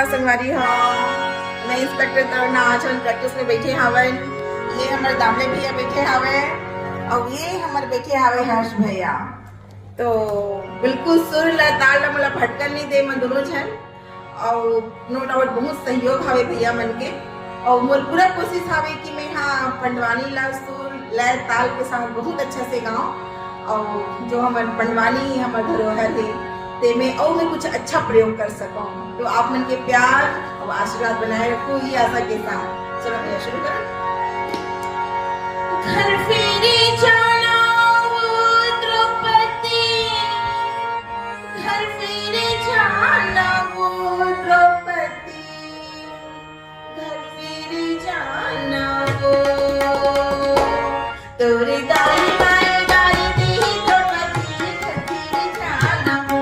नमस्कार संगवारी हो। मैं इंस्पेक्टर तरुणा आचरण प्रैक्टिस में बैठे हवन। ये हमारे दामले भैया बैठे हवे और ये हमारे बैठे हवे हर्ष भैया। तो बिल्कुल सुर ला ताल ला मला भटकन नहीं दे मन दोनों जन और नो डाउट बहुत सहयोग हवे भैया मन के और मोर पूरा कोशिश हवे कि मैं हाँ पंडवानी ला सुर लय ताल के साथ बहुत अच्छा से गाऊं और जो हमारे पंडवानी हमारे धरोहर है ते में और मैं कुछ अच्छा प्रयोग कर सकूं। तो आप मन के प्यार और आशीर्वाद बनाए रखो ही आशा के साथ। चलो भैया शुरू करें। घर फेरी जाना वो द्रौपदी, घर फेरी जाना वो द्रौपदी, घर फेरी जाना वो तोरे दाई माई दाई दी द्रौपदी, घर फेरी जाना वो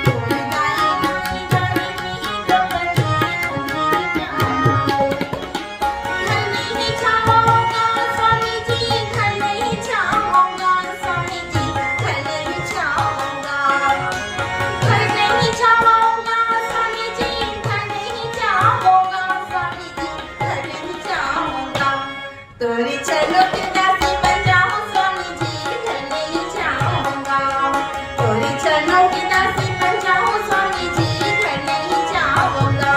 तोरे दाई माई दाई दी द्रौपदी, घर नहीं जाऊंगा स्वामी जी, घर नहीं जाऊंगा स्वामी जी, घर नहीं जाऊंगा, घर नहीं जाऊंगा स्वामी जी, घर नहीं जाऊंगा स्वामी जी, घर नहीं जाऊंगा, तोरे चलो के दासी बन जाऊं स्वामी जी, घर नहीं जाऊंगा, तोरे चलो के दासी बन जाऊं स्वामी जी, घर नहीं जाऊंगा।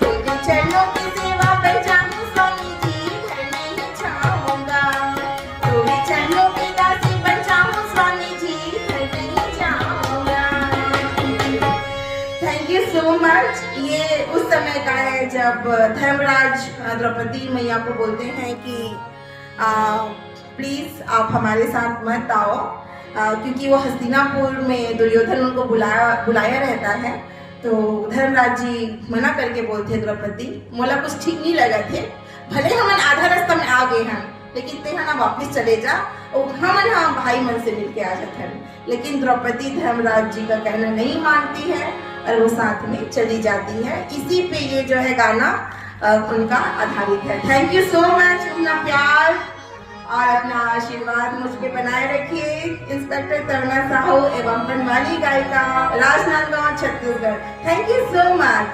तेरे चरणों की सेवा पर जाऊं स्वामी जी, घर नहीं जाऊंगा, तेरे चरणों की दासी बन जाऊं स्वामी जी, घर नहीं जाऊंगा। Thank you so much. ये उस समय का है जब धर्मराज द्रौपदी मैया को बोलते हैं कि प्लीज आप हमारे साथ मत आओ क्योंकि वो हस्तिनापुर में दुर्योधन उनको बुलाया रहता है। तो धर्मराज जी मना करके बोलते द्रौपदी मोला कुछ ठीक नहीं लगा थे, भले हम आधा रास्ता में आ गए हैं लेकिन ते ना वापस चले जा और हम भाई मन से मिलके आ जाते हैं। लेकिन द्रौपदी धर्मराज जी का कहना नहीं मानती है और वो साथ में चली जाती है। इसी पे ये जो है गाना उनका आधारित है। Thank you so much. अपना प्यार और अपना आशीर्वाद मुझ पे बनाए रखिए। इंस्पेक्टर तरुणा साहू एवं पंडवानी गायिका Rajnandgaon Chhattisgarh. Thank you so much.